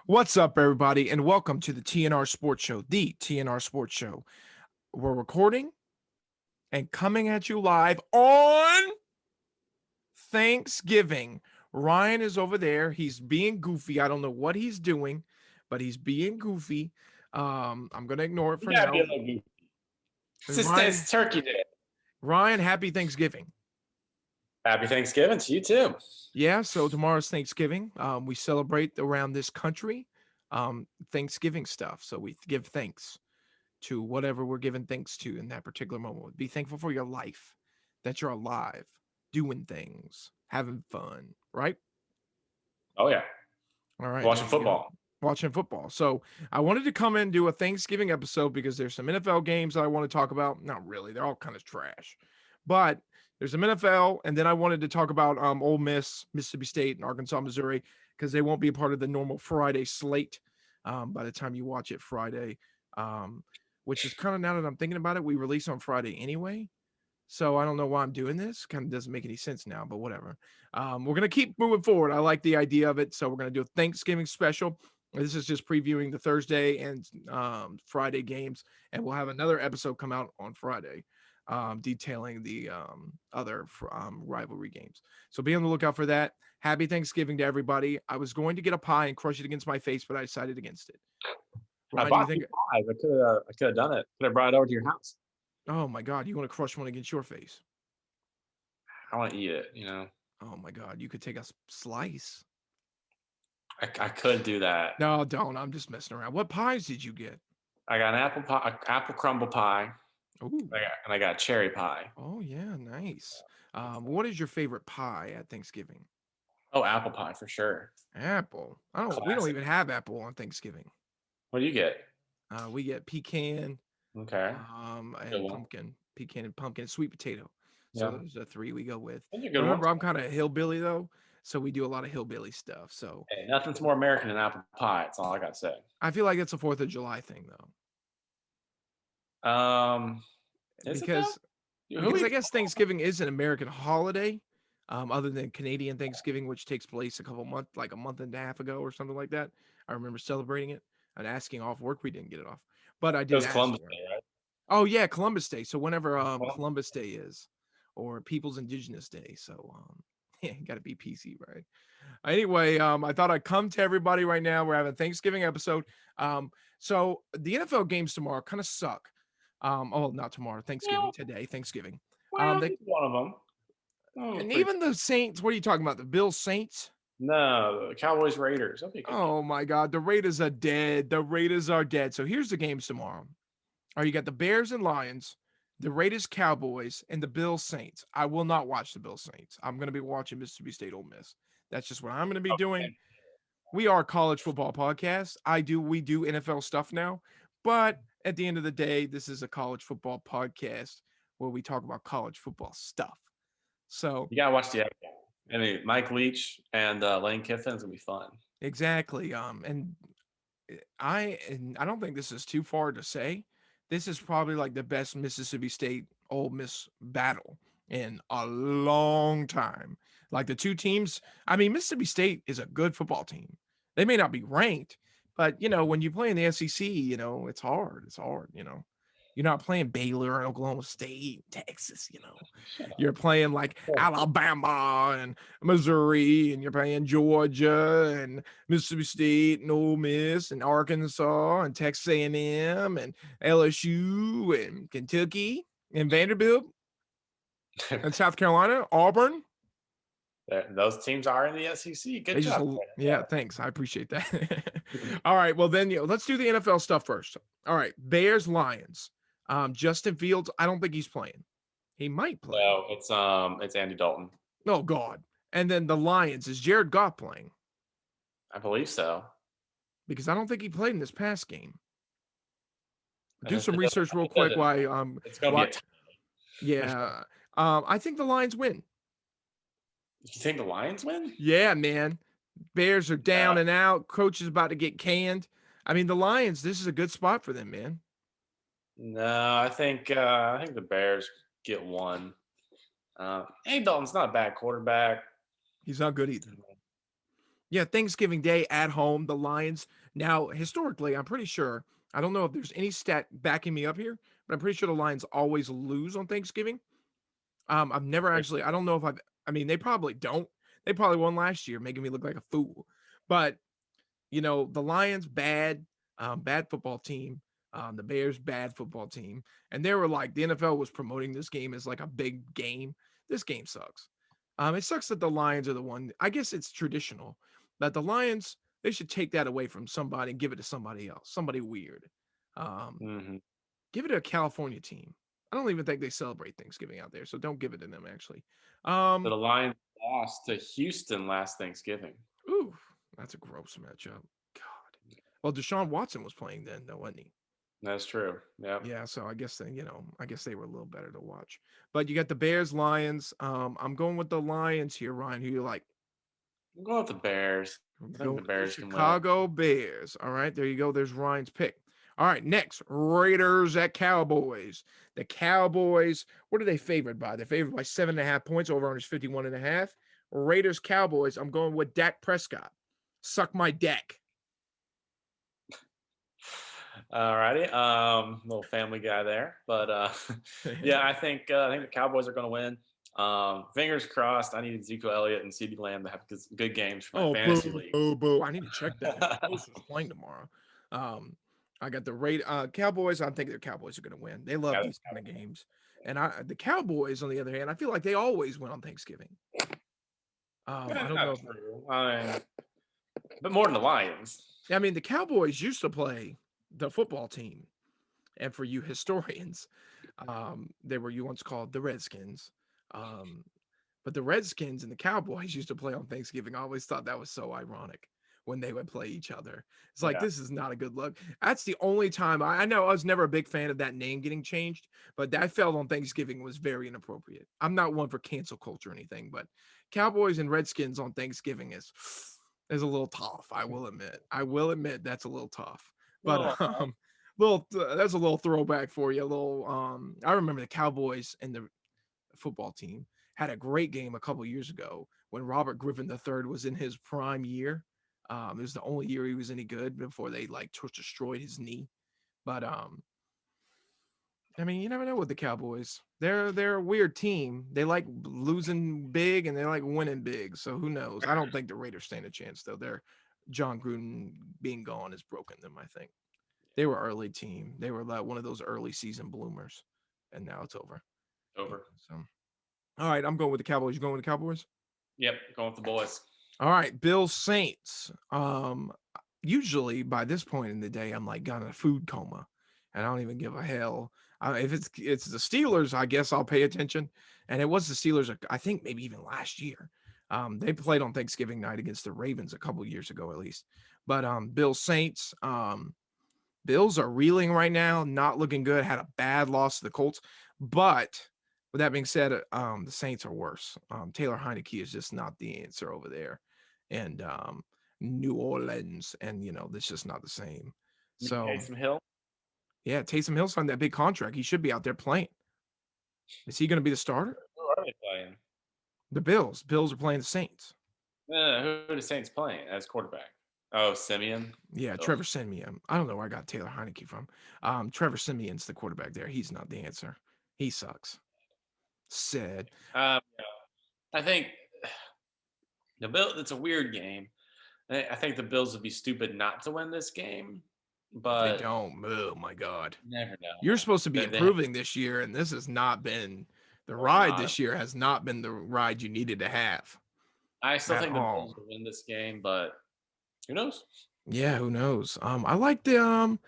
What's up, everybody, and welcome to the TNR Sports Show, the TNR Sports Show. We're recording and coming at you live on Thanksgiving. Ryan is over there. He's being goofy. I don't know what he's doing, but he's being goofy. I'm going to ignore it You for gotta be a now. little goofy. Ryan, It's Turkey Day. Ryan, happy Thanksgiving. Happy Thanksgiving to you too. Yeah, so tomorrow's Thanksgiving. We celebrate around this country Thanksgiving stuff. So we give thanks to whatever we're giving thanks to in that particular moment. Be thankful for your life, that you're alive, doing things, having fun, right? Oh yeah, All right, there watching you go. football. Watching football. So I wanted to come in and do a Thanksgiving episode because there's some NFL games that I want to talk about. Not really, they're all kind of trash, but there's some NFL, and then I wanted to talk about Ole Miss, Mississippi State, and Arkansas, Missouri, because they won't be a part of the normal Friday slate by the time you watch it Friday. Which is kind of, now that I'm thinking about it, we release on Friday anyway. So I don't know why I'm doing this. Kind of doesn't make any sense now, but whatever. We're going to keep moving forward. I like the idea of it. So we're going to do a Thanksgiving special. This is just previewing the Thursday and Friday games. And we'll have another episode come out on Friday detailing the other rivalry games. So be on the lookout for that. Happy Thanksgiving to everybody. I was going to get a pie and crush it against my face, but I decided against it. I Ryan, you bought think? you pies. I could have done it. Could have brought it over to your house. Oh my God, you want to crush one against your face? I want to eat it. Oh my God, you could take a slice. I could do that. No, don't. I'm just messing around. What pies did you get? I got an apple pie, apple crumble pie, Oh, and I got a cherry pie. oh yeah, nice. What is your favorite pie at Thanksgiving? Oh, apple pie for sure. Apple. I don't. We don't Classic. even have apple on Thanksgiving. What do you get? We get pecan, Okay, good and one. pumpkin, and sweet potato. So Yeah, those are three we go with. those are good ones. Remember, I'm kind of hillbilly though, so we do a lot of hillbilly stuff. So Hey, nothing's more American than apple pie. That's all I got to say. I feel like it's a Fourth of July thing though, Is it though? because Who because I eats? guess Thanksgiving is an American holiday, other than Canadian Thanksgiving, which takes place like a month and a half ago or something like that. I remember celebrating it and asking off work. We didn't get it off, but I It did was ask Columbus for it. Day, right? Oh yeah, Columbus Day. So whenever Well, Columbus Day is, or People's Indigenous Day. So yeah, got to be PC, right? Anyway, I thought I'd come to everybody right now. We're having a Thanksgiving episode. So the NFL games tomorrow kind of suck. Oh, not tomorrow, Thanksgiving, well, today, Thanksgiving. well, one of them. Oh, And pretty. even the Saints, what are you talking about? The Bills Saints? No, the Cowboys Raiders. That'll be a good game. Oh my God, the Raiders are dead. The Raiders are dead. So here's the games tomorrow. All right, you got the Bears and Lions, the Raiders Cowboys, and the Bills Saints. I will not watch the Bills Saints. I'm going to be watching Mississippi State Ole Miss. That's just what I'm going to be doing. Okay. We are a college football podcast. We do NFL stuff now, but at the end of the day, this is a college football podcast where we talk about college football stuff. So You gotta watch the. I mean, Mike Leach and Lane Kiffin's gonna be fun. exactly. And I don't think this is too far to say. This is probably like the best Mississippi State Ole Miss battle in a long time. Like the two teams, I mean, Mississippi State is a good football team. They may not be ranked, but when you play in the SEC, it's hard. It's hard. You're not playing Baylor and Oklahoma State, Texas. Shut up. You're playing like Alabama and Missouri, and you're playing Georgia and Mississippi State and Ole Miss and Arkansas and Texas A&M and LSU and Kentucky and Vanderbilt and South Carolina, Auburn. Those teams are in the SEC. Good They just, job. yeah, thanks. I appreciate that. All right, well then, let's do the NFL stuff first. All right, Bears, Lions. Justin Fields, I don't think he's playing. He might play. No, it's Andy Dalton. Oh God. And then the Lions, is Jared Goff playing? I believe so. Because I don't think he played in this past game. And Do some research real quick. It's gonna be yeah. I think the Lions win. You think the Lions win? Yeah, man. Bears are down and out. Coach is about to get canned. I mean, the Lions, this is a good spot for them, man. No, I think the Bears get one. Andy Dalton's not a bad quarterback. He's not good either. Yeah, Thanksgiving Day at home, the Lions. Now, historically, I'm pretty sure. I don't know if there's any stat backing me up here, but I'm pretty sure the Lions always lose on Thanksgiving. I've never actually. I don't know if I've. I mean, they probably don't. They probably won last year, making me look like a fool. But the Lions bad, bad football team. The Bears bad football team, and they were like the NFL was promoting this game as like a big game. This game sucks. It sucks that the Lions are the one. I guess it's traditional that the Lions they should take that away from somebody and give it to somebody else, somebody weird. Um, Hmm. Give it to a California team. I don't even think they celebrate Thanksgiving out there, so don't give it to them. Actually, So um, the Lions lost to Houston last Thanksgiving. ooh, that's a gross matchup. God. Well, Deshaun Watson was playing then, though, wasn't he? That's true. Yep. Yeah, so I guess I guess they were a little better to watch. But you got the Bears, Lions. I'm going with the Lions here, Ryan. Who you like? I'm going with the Bears. I'm I think going the with the Bears can win it. Chicago Bears. All right, there you go. There's Ryan's pick. All right, next Raiders at Cowboys. The Cowboys, what are they favored by? They're favored by 7.5 points. Over under 51.5. Raiders, Cowboys. I'm going with Dak Prescott. Suck my deck. Alrighty, little family guy there, but yeah, I think the Cowboys are going to win. Fingers crossed. I need Ezekiel Elliott and CeeDee Lamb to have good games for my Oh, boo, fantasy league. boo, boo. I need to check that. Who's playing tomorrow? Um, I got the Cowboys. I think the Cowboys are going to win. They love Yeah, these kind of games. And the Cowboys, on the other hand, I feel like they always win on Thanksgiving. I don't know. not true. But more than the Lions. I mean, the Cowboys used to play the football team, and for you historians, they were you once called the Redskins. Um, But the Redskins and the Cowboys used to play on Thanksgiving. I always thought that was so ironic when they would play each other. It's like Yeah. this is not a good look. That's the only time I know I was never a big fan of that name getting changed, but that fell on Thanksgiving was very inappropriate. I'm not one for cancel culture or anything, but Cowboys and Redskins on Thanksgiving is a little tough. I will admit. I will admit that's a little tough. Well, But that's a little throwback for you. A little I remember the Cowboys and the football team had a great game a couple years ago when Robert Griffin III was in his prime year. It was the only year he was any good before they like destroyed his knee. But I mean, you never know with the Cowboys. They're a weird team. They like losing big and they like winning big. So who knows? I don't think the Raiders stand a chance though. They're John Gruden being gone has broken them. I think they were early team. They were like one of those early season bloomers, and now it's over. over. So all right, I'm going with the Cowboys. You going with the Cowboys? Yep, going with the boys. All right, Bills Saints. Usually by this point in the day, I'm like got a food coma, and I don't even give a hell. If it's the Steelers, I guess I'll pay attention. And it was the Steelers, I think maybe even last year. They played on Thanksgiving night against the Ravens a couple years ago at least. But Bills Saints. Bills are reeling right now, not looking good. Had a bad loss to the Colts, but with that being said, the Saints are worse. Taylor Heineke is just not the answer over there, and New Orleans, and that's just not the same. So Taysom Hill. yeah, Taysom Hill signed that big contract. He should be out there playing. Is he going to be the starter? Who are they playing? The Bills. Bills are playing the Saints. Who are the Saints playing as quarterback? Oh, Simeon. Yeah, Ugh. Trevor Simeon. I don't know where I got Taylor Heineke from. Trevor Simeon's the quarterback there. He's not the answer. He sucks. Sad. Yeah. I think the Bill. It's a weird game. I think the Bills would be stupid not to win this game, If they but don't, oh my God. you never You're know. supposed to be They improving this year, and this has not been the or ride not. this year has not been the ride you needed to have I still at think the all. Bills will win this game, but who knows? Yeah, who knows? I like the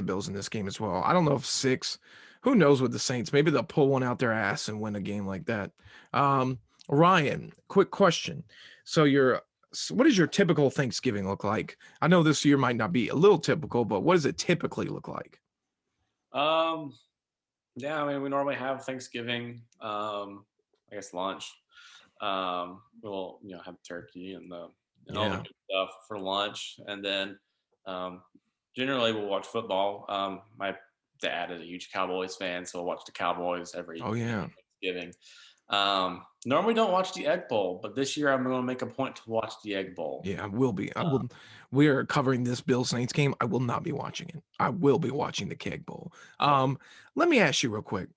Bills in this game as well. I don't know if six, who knows with the Saints. Maybe they'll pull one out their ass and win a game like that. Um, Ryan, quick question. So what does your typical Thanksgiving look like? I know this year might not be a little typical, but what does it typically look like? Um, yeah, I mean, we normally have Thanksgiving. I guess lunch. We'll have turkey and all the Yeah. good stuff for lunch, and then um, generally we'll watch football. My dad is a huge Cowboys fan, so we'll watch the Cowboys every Oh yeah. Thanksgiving. Normally don't watch the Egg Bowl, but this year I'm going to make a point to watch the Egg Bowl. Yeah, I will be. I will. We are covering this Bill Saints game. I will not be watching it. I will be watching the Keg Bowl. Let me ask you real quick.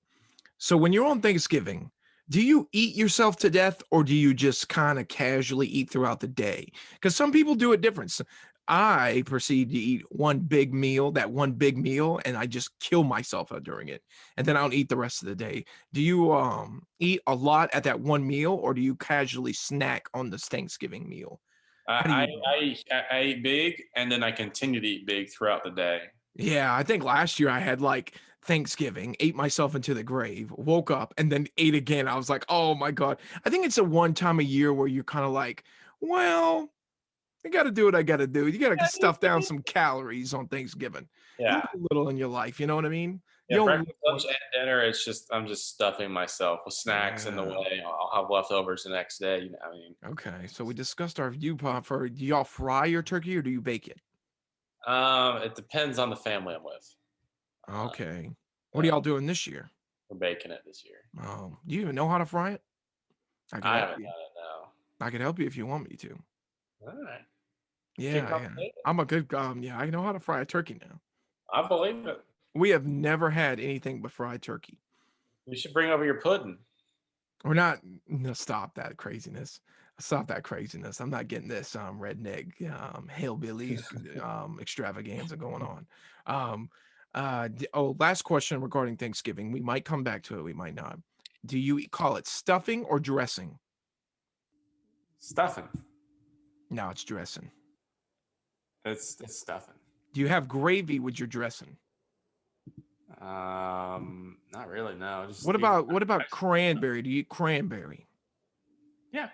So when you're on Thanksgiving, do you eat yourself to death or do you just kind of casually eat throughout the day? Because some people do it different. I proceed to eat one big meal, and I just kill myself during it. And then I don't eat the rest of the day. Do you eat a lot at that one meal or do you casually snack on this Thanksgiving meal? How do I, you do it? I eat big and then I continue to eat big throughout the day. Yeah, I think last year I had like Thanksgiving, ate myself into the grave, woke up, and then ate again. I was like, oh my God. I think it's a one time a year where you're kind of like, well, I got to do what I got to do. You got to stuff down some calories on Thanksgiving. You Yeah. live a little in your life. You know what I mean? Yeah, You only live breakfast, lunch, once. and dinner. I'm just stuffing myself with snacks in the Yeah. way. I'll have leftovers the next day. Okay. So we discussed our view for do y'all fry your turkey or do you bake it? It depends on the family I'm with. Uh, Okay. What are y'all so doing this year? we're baking it this year. Do you even know how to fry it? I could I help haven't you. done it. No. I could help you if you want me to. All right. Get Yeah, yeah. complicated. I'm a good yeah, I know how to fry a turkey now. I believe it. We have never had anything but fried turkey. You should bring over your pudding. We're not no, stop that craziness. Stop that craziness. I'm not getting this redneck hillbilly extravaganza going on. Last question regarding Thanksgiving. We might come back to it, we might not. Do you call it stuffing or dressing? Stuffing. No, it's dressing. It's stuffing. Do you have gravy with your dressing? Not really. No. Just What eat. about cranberry? Do you eat cranberry? Yeah.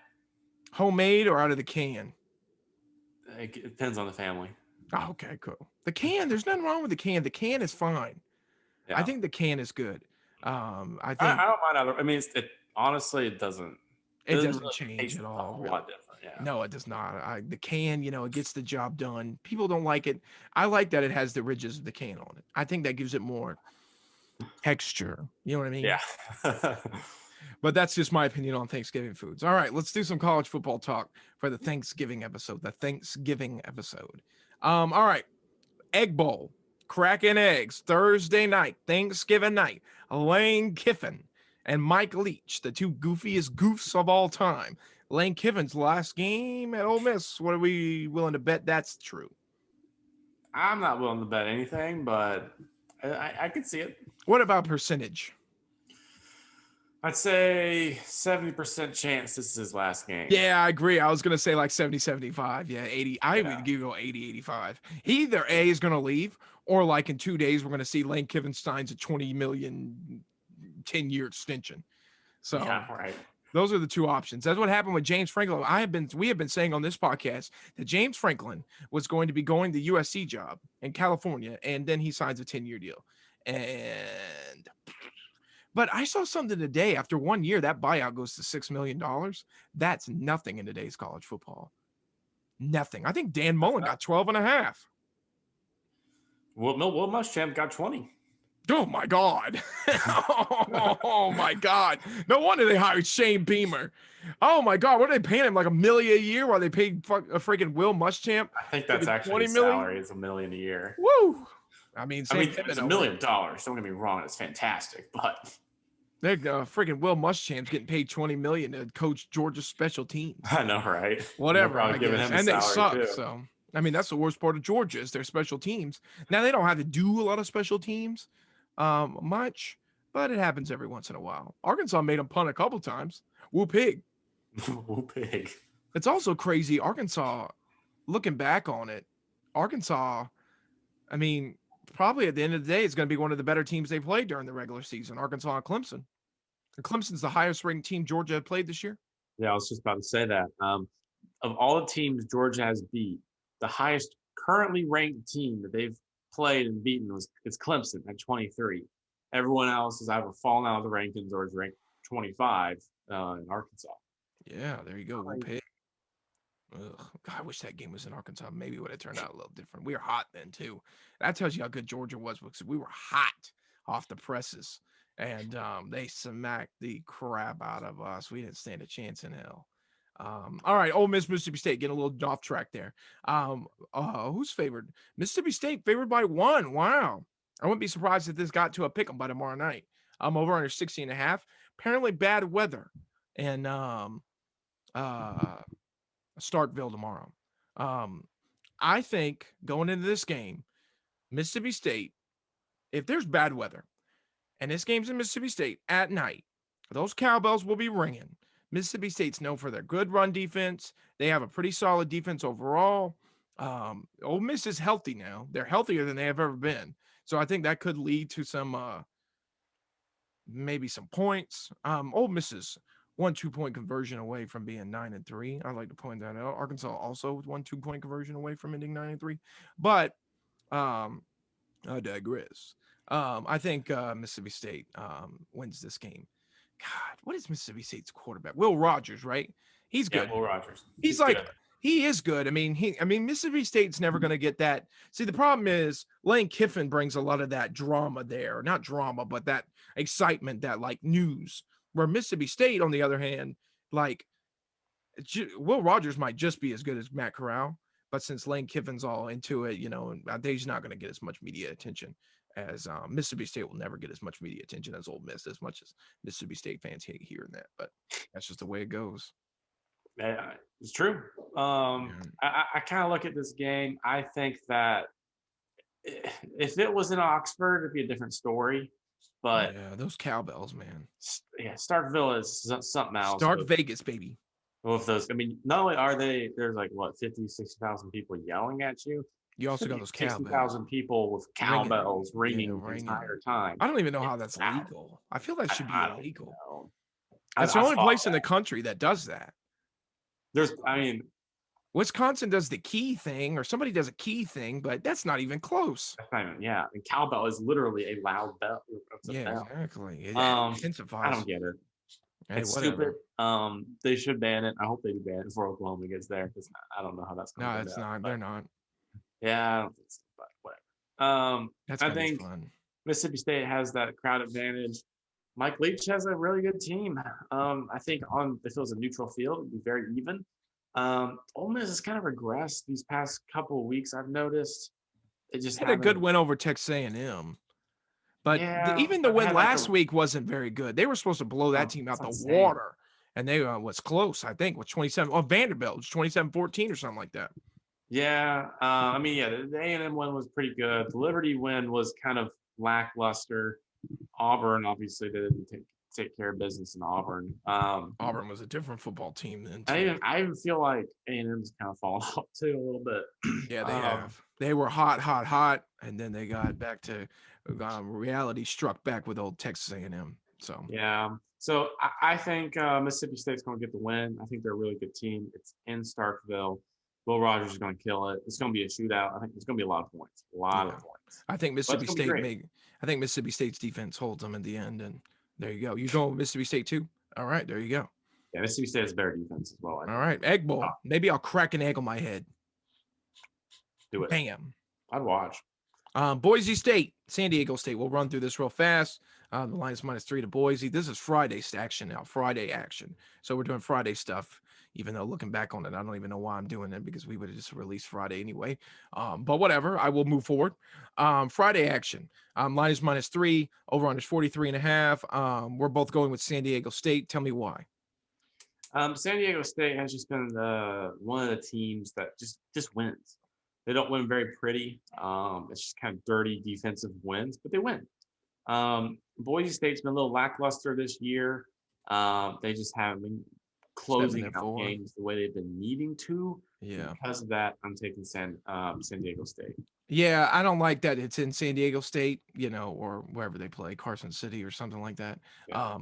Homemade or out of the can? It depends on the family. Oh, okay, cool. The can, there's nothing wrong with the can. The can is fine. I Yeah. think the can is good. I I think don't mind either. I mean, it honestly it doesn't. it Doesn't doesn't really change taste at a all, whole really. lot different. Yeah. No, it does not. The can, it gets the job done. People don't like it. I like that it has the ridges of the can on it. I think that gives it more texture. You know what I mean? Yeah. But that's just my opinion on Thanksgiving foods. All right, let's do some college football talk for the Thanksgiving episode. All right. Egg Bowl, cracking eggs, Thursday night, Thanksgiving night. Lane Kiffin and Mike Leach, the two goofiest goofs of all time. Lane Kiffin's last game at Ole Miss. What are we willing to bet that's true? I'm not willing to bet anything, but I could see it. What about percentage? I'd say 70% chance this is his last game. Yeah, I agree. I was going to say like 70, 75. Yeah, 80. I would give you 80, 85. He either A is going to leave or like in 2 days, we're going to see Lane Kiffin signs a 20 million 10-year extension. So yeah, right. Those are the two options. That's what happened with James Franklin. We have been saying on this podcast that James Franklin was going to be going the USC job in California, and then he signs a 10-year deal. But I saw something today. After 1 year, that buyout goes to $6 million. That's nothing in today's college football. Nothing. I think Dan Mullen got 12 and a half. Will Muschamp got 20. Oh my God. Oh my God. No wonder they hired Shane Beamer. Oh my God. What are they paying him? Like $1 million a year while they paid a freaking Will Muschamp? I think that's actually his salary. It's $1 million a year. Woo. I mean, it's $1 million. Don't get me wrong. It's fantastic, but freaking Will Muschamp's getting paid $20 million to coach Georgia's special teams. I know, right? Whatever. I guess. And they suck. Too. So, I mean, that's the worst part of Georgia is their special teams. Now they don't have to do a lot of special teams, much, but it happens every once in a while. Arkansas made them punt a couple times. Woo pig. Woo pig. It's also crazy. Arkansas, looking back on it, Arkansas, I mean, probably at the end of the day, it's going to be one of the better teams they played during the regular season. Arkansas and Clemson. And Clemson's the highest ranked team Georgia had played this year. Yeah, I was just about to say that. Of all the teams Georgia has beat, the highest currently ranked team that they've played and beaten is Clemson at 23. Everyone else has either fallen out of the rankings or is ranked 25 in Arkansas. Yeah, there you go. Woo pig. Ugh, God, I wish that game was in Arkansas. Maybe it would have turned out a little different. We were hot then too. That tells you how good Georgia was because we were hot off the presses. and they smacked the crap out of us. We didn't stand a chance in hell. All right, Ole Miss, Mississippi State, getting a little off track there. Who's favored? Mississippi State favored by 1. Wow. I wouldn't be surprised if this got to a pick 'em by tomorrow night. Over under 60.5. Apparently bad weather in uh Starkville tomorrow. Um, I think going into this game, Mississippi State, if there's bad weather, and this game's in Mississippi State at night, those cowbells will be ringing. Mississippi State's known for their good run defense. They have a pretty solid defense overall. Ole Miss is healthy now. They're healthier than they have ever been. So I think that could lead to some maybe some points. Ole Miss is 1 2-point conversion away from being 9-3. I'd like to point that out. Arkansas also 1 2-point conversion away from ending 9-3. But I digress. I think Mississippi State wins this game. God, what is Mississippi State's quarterback? Will Rogers, right? He's good. Yeah, Will Rogers. He's like, he is good. I mean, Mississippi State's never going to get that. See, the problem is Lane Kiffin brings a lot of that drama there. Not drama, but that excitement, that like news. Where Mississippi State, on the other hand, like Will Rogers might just be as good as Matt Corral. But since Lane Kiffin's all into it, he's not going to get as much media attention as Mississippi State will never get as much media attention as Ole Miss, as much as Mississippi State fans hate hearing that. But that's just the way it goes. Yeah, it's true. I kind of look at this game. I think that if it was in Oxford, it'd be a different story. But yeah, those cowbells, man. Yeah, Starkville is something else. Stark Vegas, baby. With those, I mean, not only are there's like what 50, 60,000 people yelling at you. You also got those cowbells. 60,000 people with cowbells ringing the entire time. I don't even know how that's legal. I feel that should be illegal. That's the only place in the country that does that. Wisconsin does the key thing, or somebody does a key thing, but that's not even close. Yeah, and cowbell is literally a loud bell. Yeah, exactly. It intensifies. I don't get it. Hey, it's stupid. They should ban it. I hope they do ban it before Oklahoma gets there, because I don't know how that's going to go. No, it's not. They're not. Yeah, I don't think so, but whatever. I think fun. Mississippi State has that crowd advantage. Mike Leach has a really good team. I think if it was a neutral field, it'd be very even. Ole Miss has kind of regressed these past couple of weeks. I've noticed. It just had a good win over Texas A&M. But even the win last week wasn't very good. They were supposed to blow that team out the water. And they was close, I think, with 27. Oh, Vanderbilt was 27-14 or something like that. Yeah. The A&M win was pretty good. The Liberty win was kind of lackluster. Auburn, obviously, they didn't take care of business in Auburn. Auburn was a different football team then. I even feel like A&M's kind of fallen off too a little bit. Yeah, they have. They were hot, and then they got back to reality struck back with old Texas A&M. So yeah. So I think Mississippi State's going to get the win. I think they're a really good team. It's in Starkville. Will Rogers is going to kill it. It's going to be a shootout. I think it's going to be a lot of points. A lot of points. I think Mississippi State's defense holds them in the end, and there you go. You go with Mississippi State too? All right, there you go. Yeah, Mississippi State has better defense as well. All right, Egg Bowl. Maybe I'll crack an egg on my head. Do it. Bam. I'd watch. Boise State, San Diego State. We'll run through this real fast. The line is -3 to Boise. This is Friday action now. Friday action. So we're doing Friday stuff, even though looking back on it, I don't even know why I'm doing it, because we would have just released Friday anyway. But whatever, I will move forward. Friday action. Line is -3. Over under 43.5. We're both going with San Diego State. Tell me why. San Diego State has just been one of the teams that just wins. They don't win very pretty. It's just kind of dirty defensive wins, but they win. Boise State's been a little lackluster this year. They just haven't been closing out games the way they've been needing to. Yeah. Because of that, I'm taking San Diego State. Yeah, I don't like that it's in San Diego State, or wherever they play, Carson City or something like that. Yeah.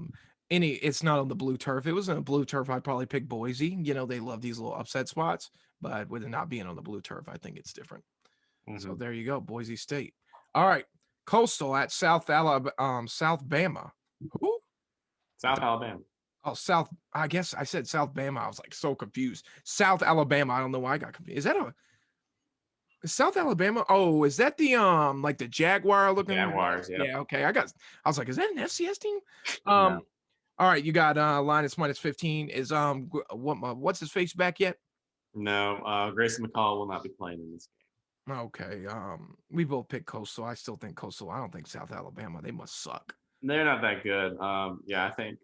It's not on the blue turf. If it was on the blue turf, I'd probably pick Boise. They love these little upset spots, but with it not being on the blue turf, I think it's different. Mm-hmm. So there you go, Boise State. All right, Coastal at South Bama. Who? South Alabama. Oh, South. I guess I said South Bama. I was like so confused. South Alabama. I don't know why I got confused. South Alabama. Oh, is that the like the Jaguar looking? Jaguars. Yep. Yeah, okay. I was like, is that an FCS team? No. All right, you got Linus -15. Is what's his face back yet? No. Grayson McCall will not be playing in this game. Okay. We both picked Coastal. I still think Coastal. I don't think South Alabama. They must suck. They're not that good. Yeah, I think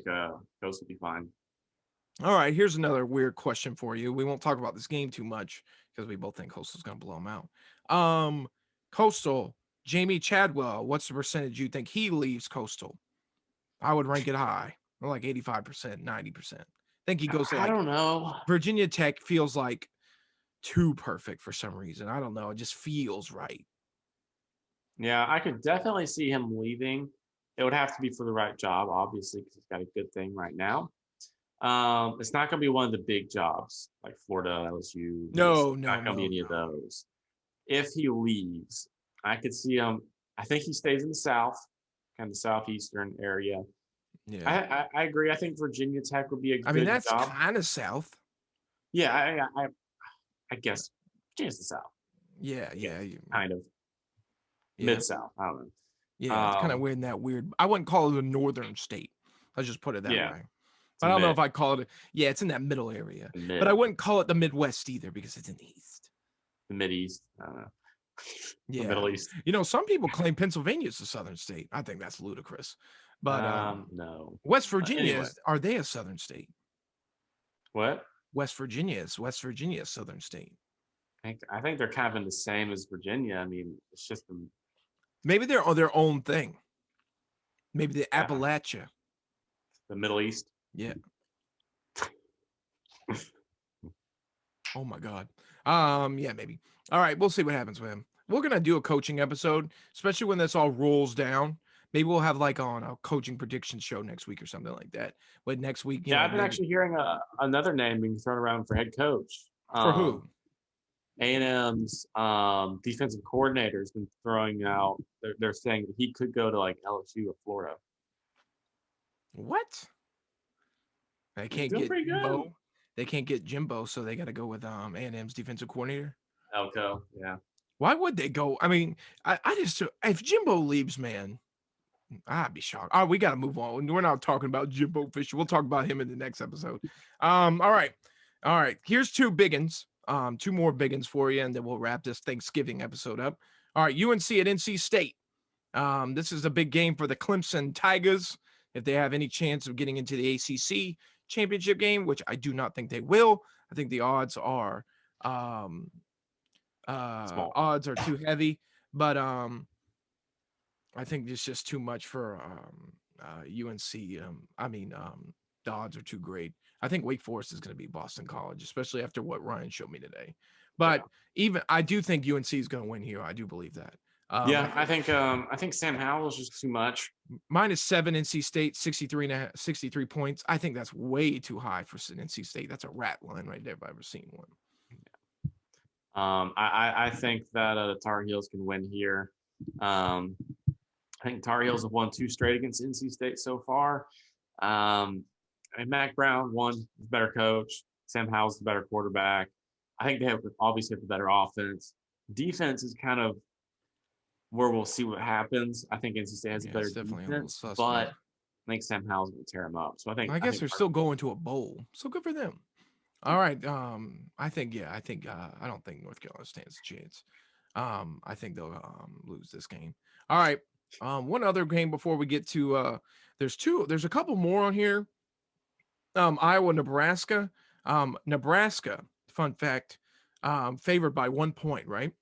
Coast will be fine. All right, here's another weird question for you. We won't talk about this game too much because we both think Coastal's gonna blow them out. Coastal, Jamie Chadwell, what's the percentage you think he leaves Coastal? I would rank it high, like 85%, 90%. I think he goes to I like don't know. Virginia Tech feels like too perfect for some reason. I don't know. It just feels right. Yeah, I could definitely see him leaving. It would have to be for the right job, obviously, because he's got a good thing right now. It's not going to be one of the big jobs like Florida, LSU. No, It's no, not going to be no, any of no. those. If he leaves, I could see him. I think he stays in the South, kind of the southeastern area. Yeah. I agree. I think Virginia Tech would be a I mean, good that's job. kind of South. Yeah, I guess Virginia's the South. Yeah, Yeah, yeah, kind of yeah. mid South. I don't know. Yeah, it's kind of weird in that weird. I wouldn't call it a northern state. Let's just put it that Yeah, way. it's But I don't know mid, if I call it. Yeah, it's in that middle area. But I mid, wouldn't call it the Midwest either because it's in the East. the Mid East. I don't know. The Yeah. Middle East. Some people claim Pennsylvania's a southern state. I think that's ludicrous. But No. West Virginia Anyway, are they a southern state? what? West Virginia a southern state. I think they're kind of in the same as Virginia. I mean, it's just Maybe they're on their own thing. Maybe the Appalachia. the Middle East. Yeah. Oh my God. Yeah, maybe. All right, we'll see what happens with him. We're gonna do a coaching episode, especially when this all rolls down. Maybe we'll have like on a coaching prediction show next week or something like that. But next week, Yeah, I've been maybe actually hearing another name being thrown around for head coach. for who? A&M's defensive coordinator has been throwing out. They're saying that he could go to like LSU or Florida. What? They He's can't doing get pretty good. Jimbo. They can't get Jimbo, so they got to go with A&M's defensive coordinator. Elko, yeah. Why would they go? I mean, I just if Jimbo leaves, man, I'd be shocked. All right, we got to move on. We're not talking about Jimbo Fisher. We'll talk about him in the next episode. All right. Here's two biggins. Two more biggins for you, and then we'll wrap this Thanksgiving episode up. All right, UNC at NC State. This is a big game for the Clemson Tigers if they have any chance of getting into the ACC championship game, which I do not think they will. I think the odds are Small. too heavy, but I think it's just too much for UNC. The odds are too great. I think Wake Forest is going to be Boston College, especially after what Ryan showed me today. But even I do think UNC is going to win here. I do believe that. I think Sam Howell is just too much. -7 NC State, 63 points. I think that's way too high for NC State. That's a rat line right there if I've ever seen one. I think that the Tar Heels can win here. I think Tar Heels have won 2 straight against NC State so far. And Mac Brown, better coach. Sam Howell's the better quarterback. I think they obviously have the better offense. Defense is kind of where we'll see what happens. I think NC State has a better defense, but I think Sam Howell's going to tear them up. So I guess they're still going to a bowl, so good for them. All right. I don't think North Carolina stands a chance. I think they'll lose this game. All right. One other game before we get to there's a couple more on here. Iowa, Nebraska. Nebraska, fun fact, favored by 1 point, right?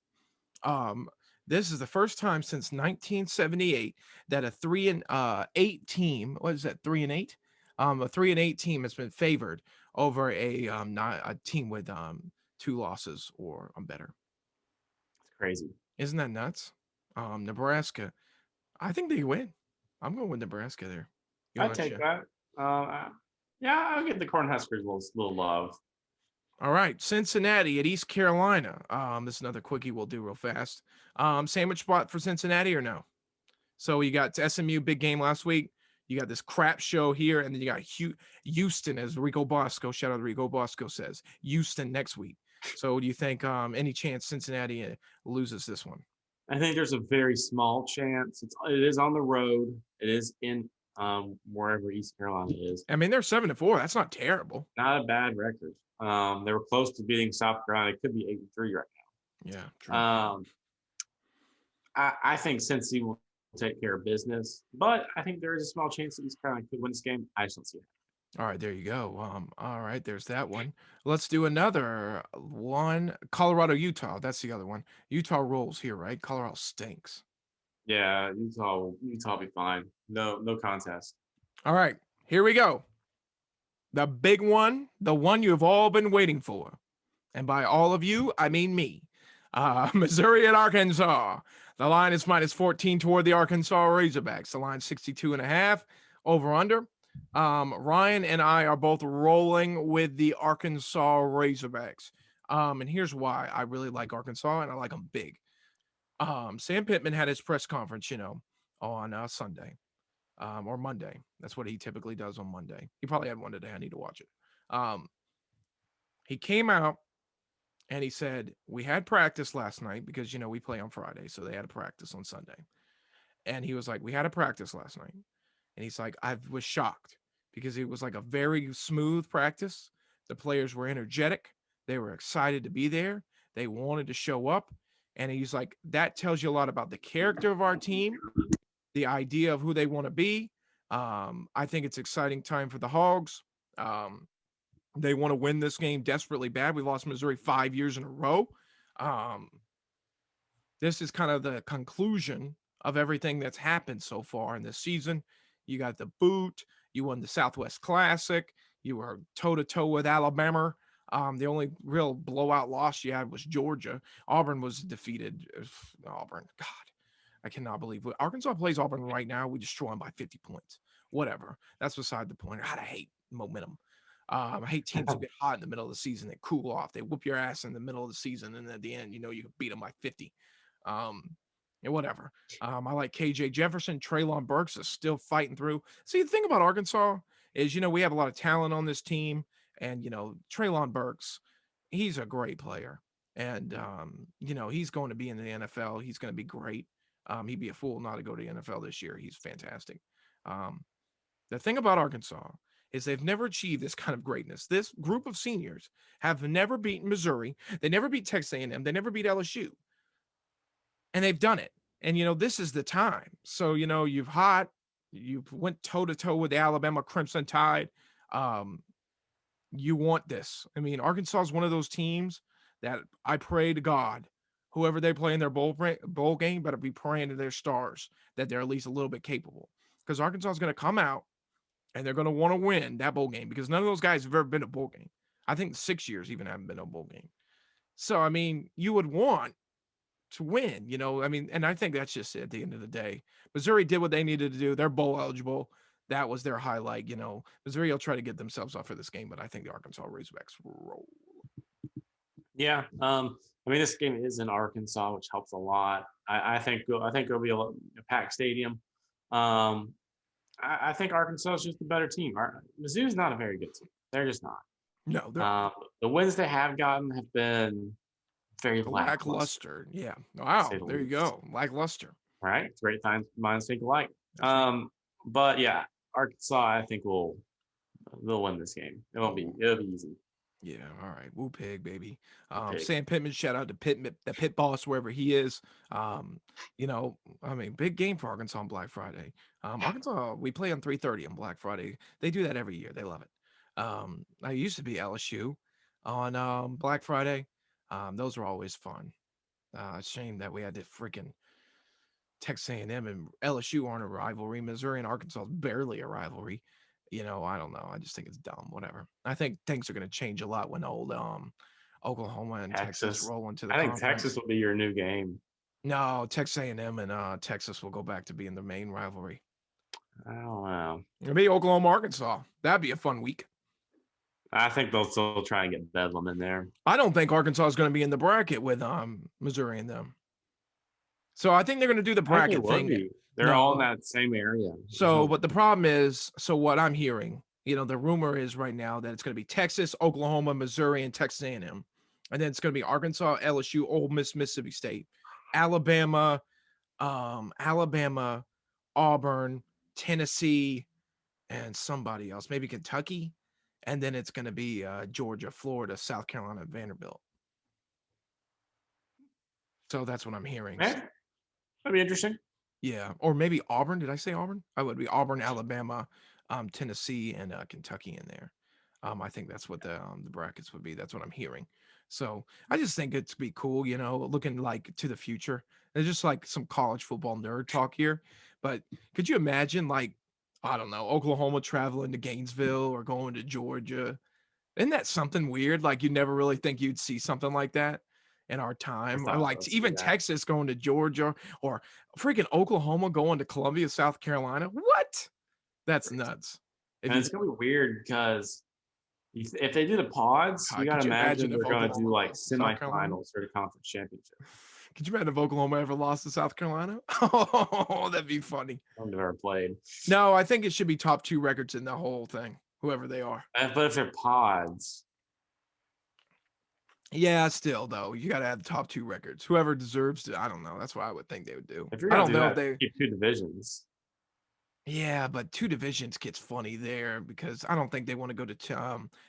This is the first time since 1978 that a 3-8 team, what is that, 3-8? A 3-8 team has been favored over a team with 2 losses or better. It's crazy. Isn't that nuts? Nebraska, I think they win. I'm going with Nebraska there. I take that. I'll give the Cornhuskers a little love. All right, Cincinnati at East Carolina. This is another quickie we'll do real fast. Sandwich spot for Cincinnati or no? So you got SMU, big game last week. You got this crap show here, and then you got Houston, as Rico Bosco, shout out to Rico Bosco says, Houston next week. So do you think any chance Cincinnati loses this one? I think there's a very small chance. It is on the road. It is in wherever East Carolina is. I mean, they're 7-4. That's not terrible. Not a bad record. They were close to beating South Carolina. It could be 8-3 right Yeah, true. now. I think Cincy will take care of business, but I think there is a small chance that East Carolina could win this game. I just don't see it. All right, there you go. All right, there's that one. Let's do another one. Colorado, Utah. That's the other one. Utah rolls here, right? Colorado stinks. Yeah, Utah will be fine. No contest. All right, here we go. The big one, the one you've all been waiting for. And by all of you, I mean me. Missouri and Arkansas. The line is -14 toward the Arkansas Razorbacks. The line 62.5 over under. Ryan and I are both rolling with the Arkansas Razorbacks. And here's why I really like Arkansas and I like them big. Sam Pittman had his press conference, on Sunday or Monday. That's what he typically does on Monday. He probably had one today. I need to watch it. He came out and he said, we had practice last night because, we play on Friday. So they had a practice on Sunday. And he was like, we had a practice last night. And he's like, I was shocked because it was like a very smooth practice. The players were energetic. They were excited to be there. They wanted to show up. And he's like, that tells you a lot about the character of our team, the idea of who they want to be. I think it's exciting time for the Hogs. They want to win this game desperately bad. We lost Missouri 5 years in a row. This is kind of the conclusion of everything that's happened so far in this season. You got the boot. You won the Southwest Classic. You were toe-to-toe with Alabama. The only real blowout loss you had was Georgia. Auburn was defeated. Auburn, God, I cannot believe it. Arkansas plays Auburn right now. We destroy them by 50 points. Whatever. That's beside the point. God, I hate momentum. I hate teams who get hot in the middle of the season. They cool off. They whoop your ass in the middle of the season. And at the end, you can beat them by 50. Whatever. I like KJ Jefferson. Traylon Burks is still fighting through. See, the thing about Arkansas is, we have a lot of talent on this team. And, Traylon Burks, he's a great player. And, he's going to be in the NFL. He's going to be great. He'd be a fool not to go to the NFL this year. He's fantastic. The thing about Arkansas is they've never achieved this kind of greatness. This group of seniors have never beaten Missouri. They never beat Texas A&M. They never beat LSU. And they've done it. And, this is the time. So, you've went toe-to-toe with the Alabama Crimson Tide. You want this. I mean, Arkansas is one of those teams that I pray to God, whoever they play in their bowl game better be praying to their stars that they're at least a little bit capable. Because Arkansas is going to come out and they're going to want to win that bowl game because none of those guys have ever been to a bowl game. I think 6 years even haven't been to a bowl game. So, I mean, you would want to win, and I think that's just it at the end of the day. Missouri did what they needed to do. They're bowl eligible. That was their highlight. Missouri will try to get themselves off for this game, but I think the Arkansas Razorbacks roll. Yeah. This game is in Arkansas, which helps a lot. I think it'll be a packed stadium. I think Arkansas is just the better team. Mizzou's not a very good team. They're just not. No, the wins they have gotten have been very lackluster. Yeah. Wow. There you go. Lackluster. Right. Great minds think alike. But yeah, Arkansas, I think they'll win this game. It'll be easy. Yeah. All right. Woo pig, baby. Sam Pittman, shout out to the pit boss, wherever he is. Big game for Arkansas on Black Friday. Arkansas, we play on 3:30 on Black Friday. They do that every year. They love it. I used to be LSU on Black Friday. Those were always fun. Shame that we had to freaking Texas A&M and LSU aren't a rivalry. Missouri and Arkansas is barely a rivalry. I don't know. I just think it's dumb. Whatever. I think things are going to change a lot when old Oklahoma and Texas roll into the conference. I think Texas will be your new game. No, Texas A&M and Texas will go back to being the main rivalry. I don't know. It'll be Oklahoma, Arkansas. That'd be a fun week. I think they'll still try and get Bedlam in there. I don't think Arkansas is going to be in the bracket with Missouri and them. So I think they're going to do the bracket thing. They're all in that same area. So, but the problem is, what I'm hearing, the rumor is right now that it's going to be Texas, Oklahoma, Missouri, and Texas A&M. And then it's going to be Arkansas, LSU, Ole Miss, Mississippi State, Alabama, Alabama, Auburn, Tennessee, and somebody else, maybe Kentucky. And then it's going to be Georgia, Florida, South Carolina, Vanderbilt. So that's what I'm hearing. Yeah, that'd be interesting. Yeah, or maybe Auburn. Did I say Auburn? I would be Auburn, Alabama, Tennessee, and Kentucky in there. I think that's what the brackets would be. That's what I'm hearing. So I just think it's be cool, looking like to the future. It's just like some college football nerd talk here. But could you imagine, like, I don't know, Oklahoma traveling to Gainesville or going to Georgia? Isn't that something weird? Like, you never really think you'd see something like that in our time, or like even Texas going to Georgia, or freaking Oklahoma going to Columbia, South Carolina. What? That's nuts. And it's gonna be weird because if they do the pods, you gotta imagine they're gonna do like semifinals for the conference championship. Could you imagine if Oklahoma ever lost to South Carolina? Oh, that'd be funny. I've never played. No, I think it should be top 2 records in the whole thing, whoever they are. But if they're pods. Yeah, still though, you got to add the top 2 records. Whoever deserves to, I don't know. That's what I would think they would do. If you're I gonna don't do know that, if they keep 2 divisions. Yeah, but 2 divisions gets funny there because I don't think they want to go to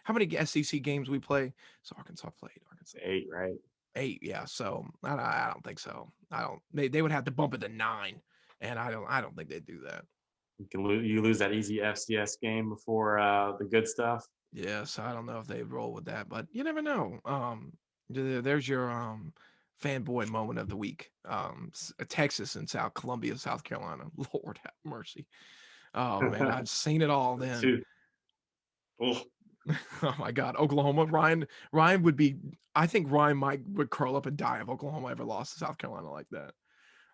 how many SEC games we play? So Arkansas played. Arkansas 8, right? 8, yeah. So I don't think so. I don't. They would have to bump it to 9, and I don't think they'd do that. You lose that easy FCS game before the good stuff. Yeah, so I don't know if they roll with that, but you never know. There's your fanboy moment of the week. Texas and Columbia, South Carolina. Lord have mercy. Oh man, I've seen it all then. Oh my God, Oklahoma. Ryan would be. I think Ryan would curl up and die if Oklahoma ever lost to South Carolina like that.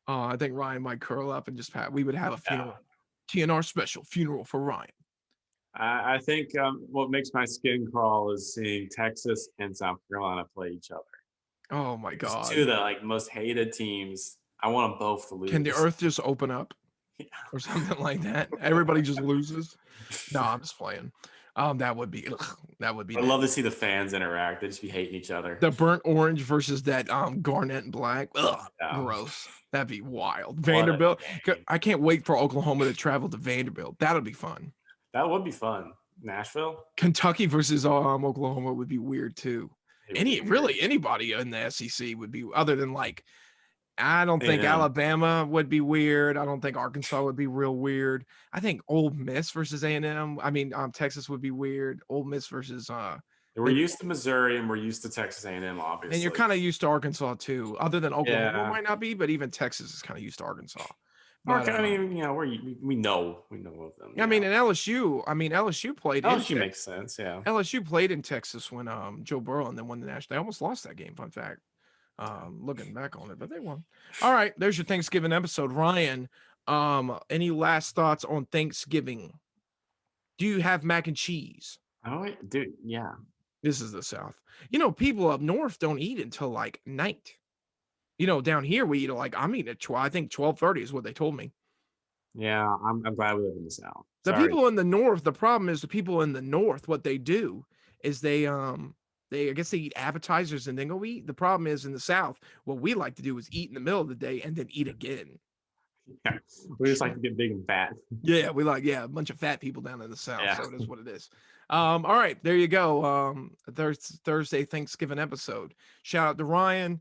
I think Ryan might curl up and just we would have a funeral. TNR special funeral for Ryan. I think what makes my skin crawl is seeing Texas and South Carolina play each other. Oh my God! 2 of the like most hated teams. I want them both to lose. Can the earth just open up? Or something like that. Everybody just loses. No, I'm just playing. That would be. I'd love to see the fans interact. They just be hating each other. The burnt orange versus that garnet and black. Ugh, gross. That'd be wild. Vanderbilt. I can't wait for Oklahoma to travel to Vanderbilt. That'll be fun. That would be fun. Nashville. Kentucky versus Oklahoma would be weird too. Anybody in the SEC would be, other than like. I don't think Alabama would be weird. I don't think Arkansas would be real weird. I think Ole Miss versus A&M. I mean, Texas would be weird. Ole Miss versus we're used to Missouri and we're used to Texas A&M, obviously. And you're kind of used to Arkansas too. Other than Oklahoma might not be, but even Texas is kind of used to Arkansas. But, I mean, we know of them. I mean, and LSU. I mean, LSU played. LSU makes sense. Yeah. LSU played in Texas when Joe Burrow and then won the national. They almost lost that game. Fun fact. Looking back on it, but they won. All right, there's your Thanksgiving episode. Ryan, any last thoughts on Thanksgiving? Do you have mac and cheese? Oh, dude, yeah. This is the South. People up north don't eat until like night. Down here we eat like I'm eating at I think 12:30 is what they told me. Yeah, I'm glad we live in the South. The people in the north. The problem is the people in the north. What they do is I guess they eat appetizers and then go eat. The problem is in the South, what we like to do is eat in the middle of the day and then eat again. Yeah, we just like to get big and fat. Yeah, a bunch of fat people down in the South. Yeah. So it is what it is. All right, there you go. Thursday Thanksgiving episode. Shout out to Ryan.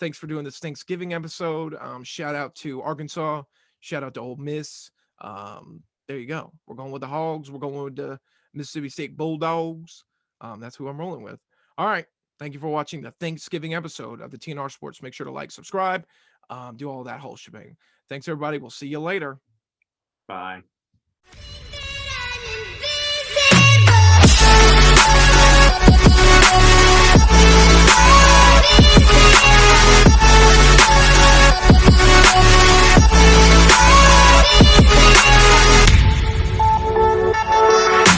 Thanks for doing this Thanksgiving episode. Shout out to Arkansas. Shout out to Ole Miss. There you go. We're going with the Hogs. We're going with the Mississippi State Bulldogs. That's who I'm rolling with. All right. Thank you for watching the Thanksgiving episode of the TNR Sports. Make sure to like, subscribe, do all that whole shebang. Thanks, everybody. We'll see you later. Bye.